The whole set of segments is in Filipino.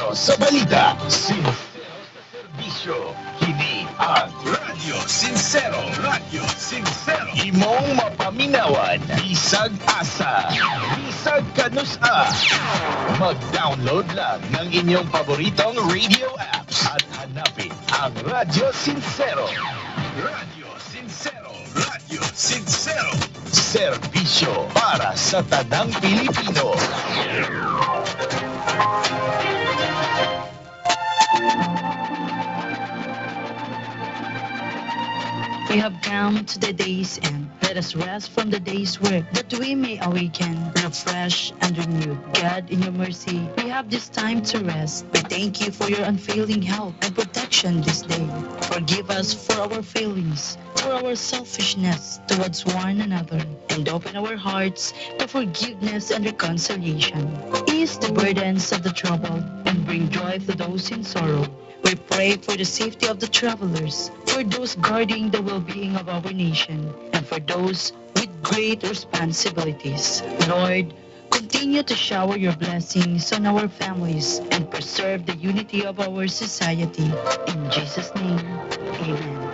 Sincero sa balita, sincero sa serbisyo. Kini ang Radyo Sincero. Radyo Sincero. Imong mapaminawan, bisag asa, bisag kanusa. Mag-download lang ng inyong paboritong radio apps at hanapin ang Radyo Sincero. Radyo Sincero. Radyo Sincero. Serbisyo para sa tanang Pilipino. We have come to the day's end. Let us rest from the day's work, that we may awaken, refreshed and renewed. God, in your mercy, we have this time to rest. We thank you for your unfailing help and protection this day. Forgive us for our failings, for our selfishness towards one another, and open our hearts to forgiveness and reconciliation. Ease the burdens of the troubled and bring joy to those in sorrow. We pray for the safety of the travelers, for those guarding the well-being of our nation, and for those with great responsibilities. Lord, continue to shower your blessings on our families and preserve the unity of our society. In Jesus' name, amen.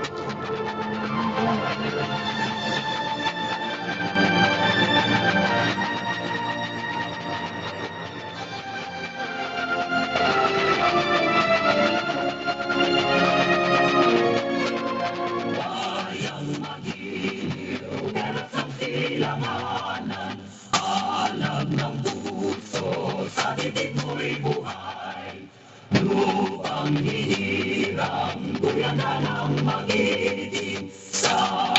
Alam ng puso, sa titik mo'y buhay. Lupang hihirang, buyan na ng magiting sa